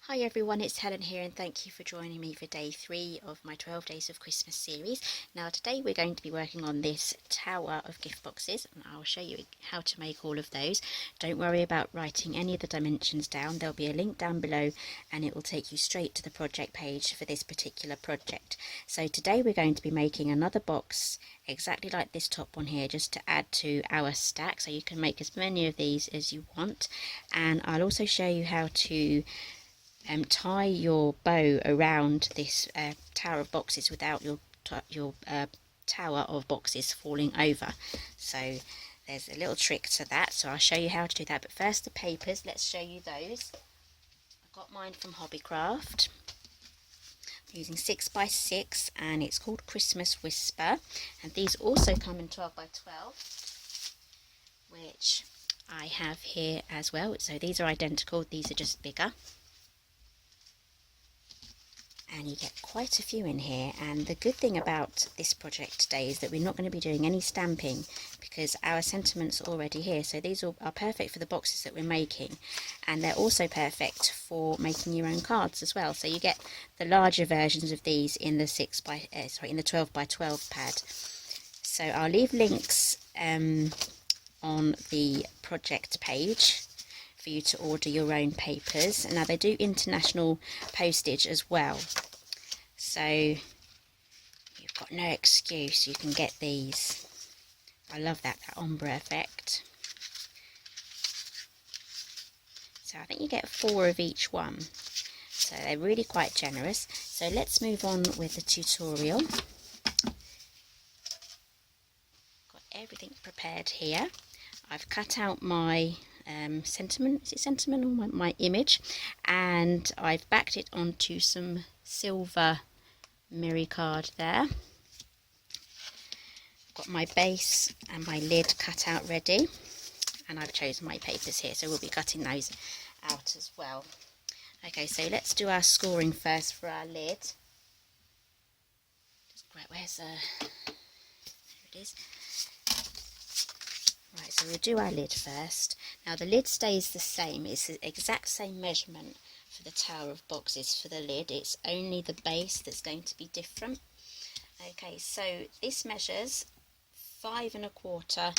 Hi everyone, it's Helen here and thank you for joining me for day 3 of my 12 Days of Christmas series. Now today we're going to be working on this tower of gift boxes and I'll show you how to make all of those. Don't worry about writing any of the dimensions down, there'll be a link down below and it will take you straight to the project page for this particular project. So today we're going to be making another box exactly like this top one here, just to add to our stack, so you can make as many of these as you want. And I'll also show you how to tie your bow around this tower of boxes without your tower of boxes falling over. So there's a little trick to that, so I'll show you how to do that. But first, the papers, let's show you those. I got mine from Hobbycraft. I'm using 6x6 and it's called Christmas Whisper, and these also come in 12x12, which I have here as well. So these are identical, these are just bigger. And you get quite a few in here, and the good thing about this project today is that we're not going to be doing any stamping because our sentiment's already here. So these are perfect for the boxes that we're making, and they're also perfect for making your own cards as well. So you get the larger versions of these in the 12x12 pad. So I'll leave links on the project page for you to order your own papers. Now they do international postage as well, so you've got no excuse, you can get these. I love that ombre effect. So I think you get 4 of each one, so they're really quite generous. So let's move on with the tutorial. Got everything prepared here. I've cut out my sentiment, is it sentiment or my image, and I've backed it onto some silver mirror card there. Got my base and my lid cut out ready, and I've chosen my papers here, so we'll be cutting those out as well. Okay, so let's do our scoring first for our lid. Where's there it is. Right, so we'll do our lid first. Now the lid stays the same, it's the exact same measurement for the tower of boxes for the lid, it's only the base that's going to be different. Okay, so this measures 5 1/4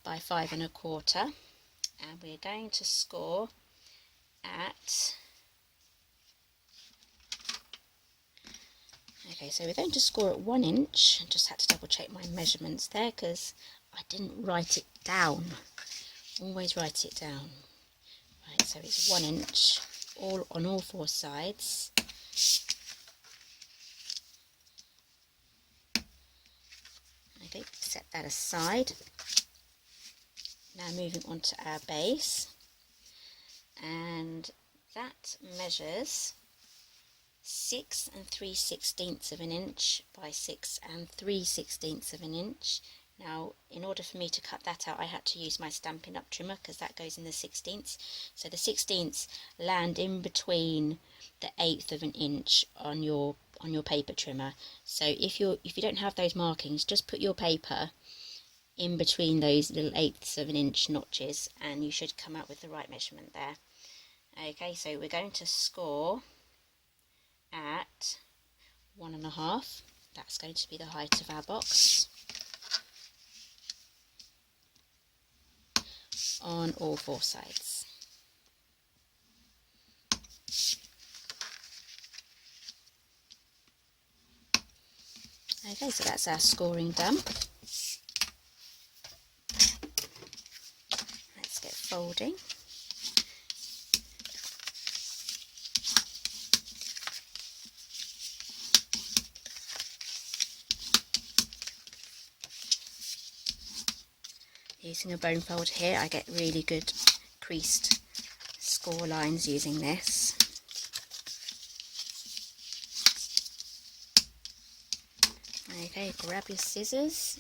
by 5 1/4, and we're going to score at, okay, so we're going to score at 1 inch. I just had to double check my measurements there because I didn't write it down. Always write it down. Right, so it's 1 inch all on all 4 sides. Okay, set that aside. Now moving on to our base, and that measures 6 3/16 of an inch by 6 3/16 of an inch. Now, in order for me to cut that out, I had to use my Stampin' Up! Trimmer because that goes in the 16ths. So the 16ths land in between the 1/8 of an inch on your paper trimmer. So if you don't have those markings, just put your paper in between those little 1/8 of an inch notches, and you should come out with the right measurement there. Okay, so we're going to score at 1 1/2. That's going to be the height of our box, on all 4 sides. Okay, so that's our scoring done. Let's get folding. Using a bone fold here, I get really good creased score lines using this. Okay, grab your scissors.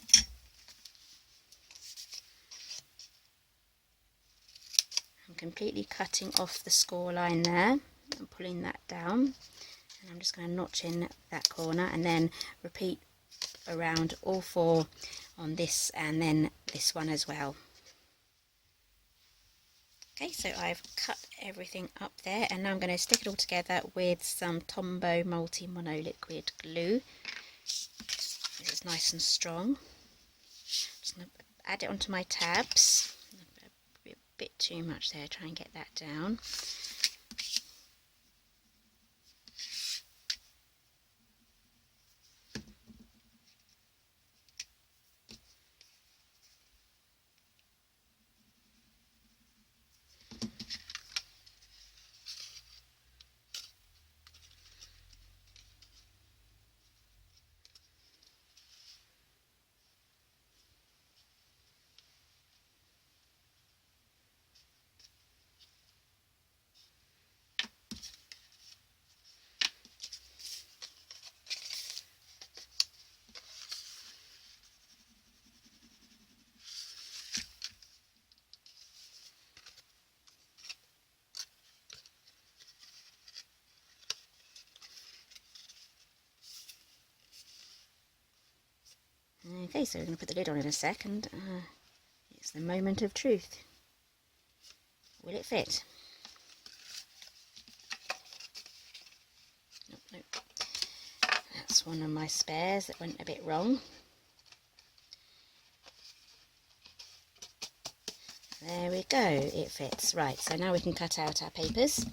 I'm completely cutting off the score line there and pulling that down. And I'm just going to notch in that corner and then repeat around all 4 on this and then this one as well. Okay, so I've cut everything up there, and now I'm going to stick it all together with some Tombow multi-mono liquid glue. This is nice and strong. Just going to add it onto my tabs. A bit too much there, try and get that down. Okay, so we're going to put the lid on in a second. It's the moment of truth. Will it fit? Nope, nope. That's one of my spares that went a bit wrong. There we go, it fits. Right, so now we can cut out our papers.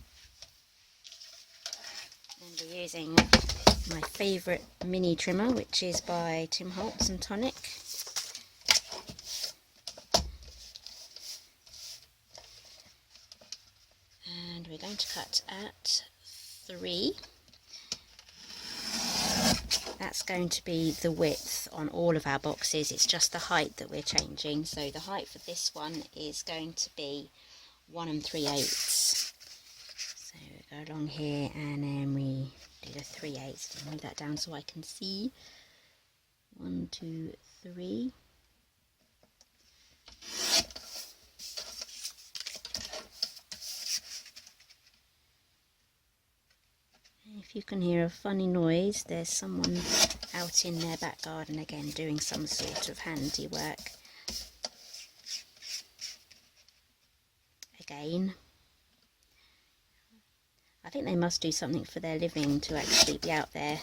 And we're using my favourite mini trimmer, which is by Tim Holtz and Tonic. And we're going to cut at 3. That's going to be the width on all of our boxes. It's just the height that we're changing. So the height for this one is going to be 1 3/8. So we go along here and then we do the 3/8. Move that down so I can see. 1 2 3. If you can hear a funny noise, there's someone out in their back garden again doing some sort of handiwork. Again. I think they must do something for their living to actually be out there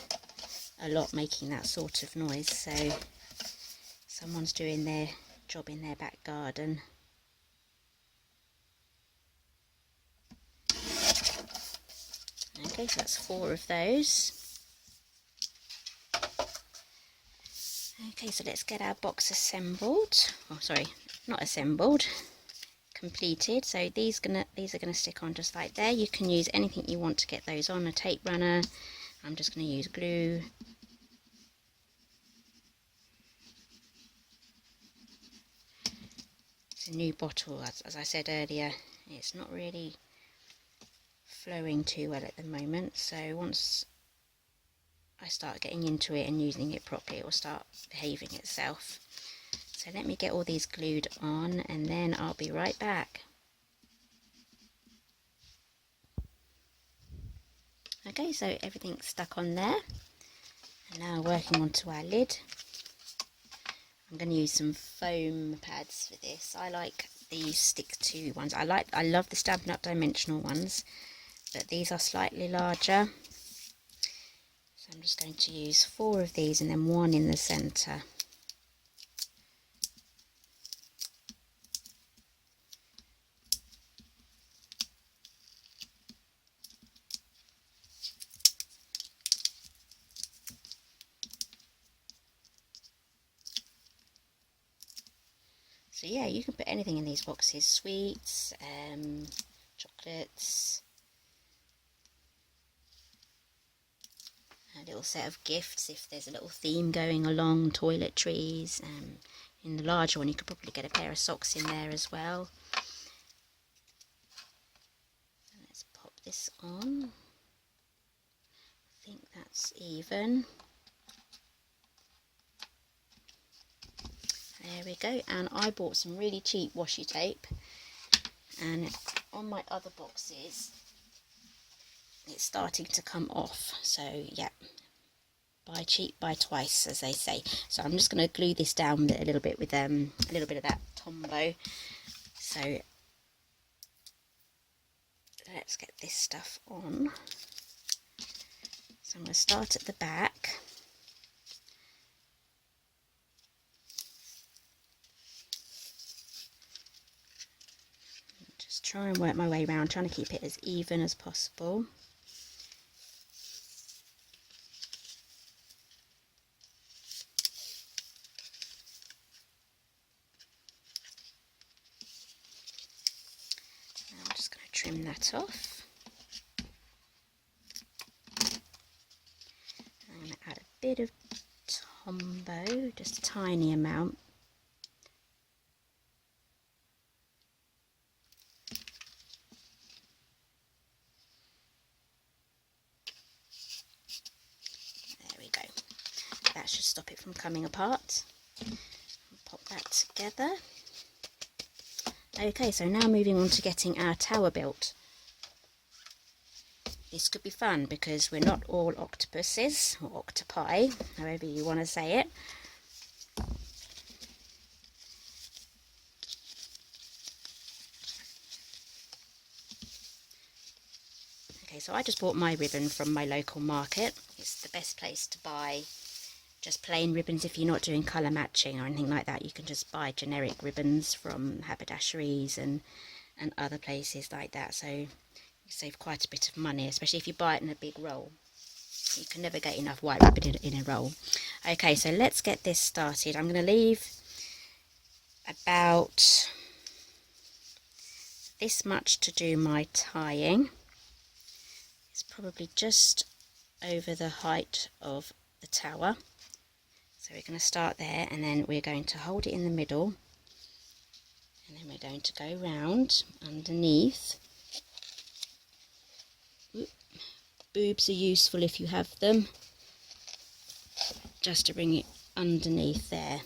a lot making that sort of noise. So someone's doing their job in their back garden. Okay, so that's 4 of those. Okay, so let's get our box assembled. Oh, sorry, not assembled. Completed. So these are gonna stick on just like there. You can use anything you want to get those on. A tape runner. I'm just going to use glue. It's a new bottle, as I said earlier. It's not really flowing too well at the moment, so once I start getting into it and using it properly, it will start behaving itself. So let me get all these glued on and then I'll be right back. Okay, so everything's stuck on there, and now working onto our lid. I'm going to use some foam pads for this. I like these stick to ones. I love the Stampin' Up! Dimensional ones, but these are slightly larger. So I'm just going to use 4 of these and then 1 in the centre. So yeah, you can put anything in these boxes, sweets, chocolates, a little set of gifts if there's a little theme going along, toiletries. In the larger one you could probably get a pair of socks in there as well. So let's pop this on. I think that's even. There we go, and I bought some really cheap washi tape, and on my other boxes it's starting to come off. So yeah, buy cheap, buy twice, as they say. So I'm just going to glue this down a little bit with a little bit of that Tombow. So let's get this stuff on. So I'm going to start at the back. Just try and work my way around, trying to keep it as even as possible. Now I'm just going to trim that off. I'm going to add a bit of Tombow, just a tiny amount. There we go. That should stop it from coming apart. Pop that together. Okay, so now moving on to getting our tower built. This could be fun because we're not all octopuses, or octopi, however you want to say it. Okay, so I just bought my ribbon from my local market. It's the best place to buy just plain ribbons if you're not doing colour matching or anything like that. You can just buy generic ribbons from haberdasheries and other places like that. So you save quite a bit of money, especially if you buy it in a big roll. You can never get enough white ribbon in a roll. Okay, so let's get this started. I'm going to leave about this much to do my tying. It's probably just over the height of the tower. So we're going to start there, and then we're going to hold it in the middle, and then we're going to go round underneath. Oop. Boobs are useful if you have them, just to bring it underneath there.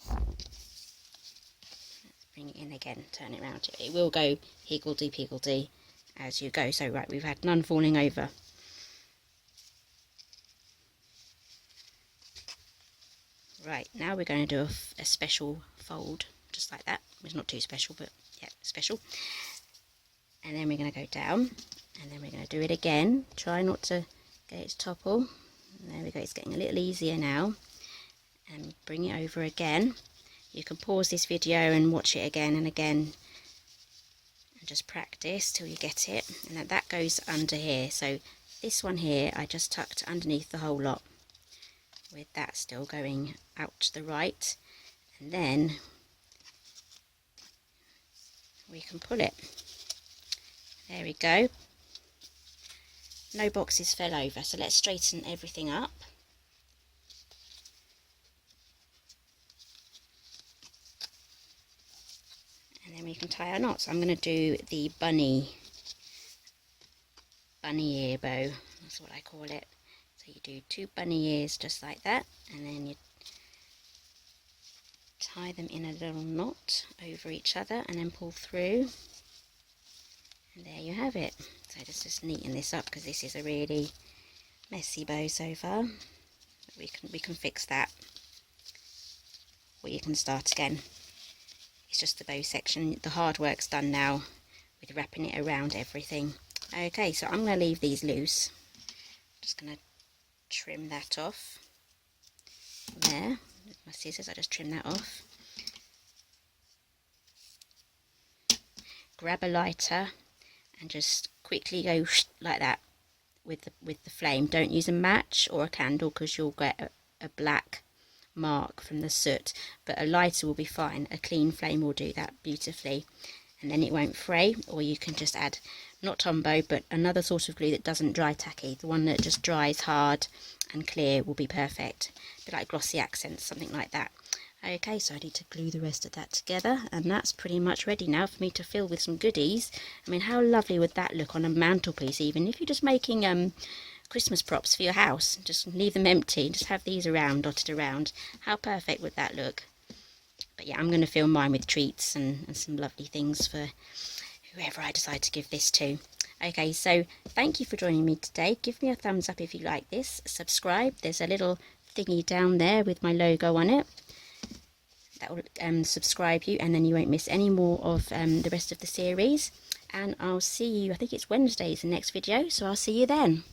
Let's bring it in again, turn it round. It will go higgledy-piggledy as you go. So right, we've had none falling over. Right, now we're going to do a special fold, just like that. It's not too special, but yeah, special. And then we're going to go down, and then we're going to do it again. Try not to get it to topple. And there we go, it's getting a little easier now. And bring it over again. You can pause this video and watch it again and again, and just practice till you get it. And that goes under here. So this one here, I just tucked underneath the whole lot, with that still going out to the right, and then we can pull it. There we go. No boxes fell over, so let's straighten everything up. And then we can tie our knots. I'm going to do the bunny ear bow, that's what I call it. So you do 2 bunny ears just like that, and then you tie them in a little knot over each other and then pull through, and there you have it. So just neaten this up because this is a really messy bow so far. But we can fix that, or you can start again. It's just the bow section. The hard work's done now with wrapping it around everything. Okay, so I'm going to leave these loose. Just going to trim that off there with my scissors. I just trim that off. Grab a lighter and just quickly go like that with the flame. Don't use a match or a candle because you'll get a black mark from the soot, but a lighter will be fine. A clean flame will do that beautifully, and then it won't fray. Or you can just add, not Tombow, but another sort of glue that doesn't dry tacky. The one that just dries hard and clear will be perfect. A bit like glossy accents, something like that. Okay, so I need to glue the rest of that together, and that's pretty much ready now for me to fill with some goodies. I mean, how lovely would that look on a mantelpiece, even if you're just making Christmas props for your house? Just leave them empty, just have these around, dotted around. How perfect would that look? But yeah, I'm going to fill mine with treats and some lovely things for whoever I decide to give this to. Okay, so thank you for joining me today. Give me a thumbs up if you like this. Subscribe. There's a little thingy down there with my logo on it. That will subscribe you, and then you won't miss any more of the rest of the series. and I'll see you, I think it's Wednesday's the next video, so I'll see you then.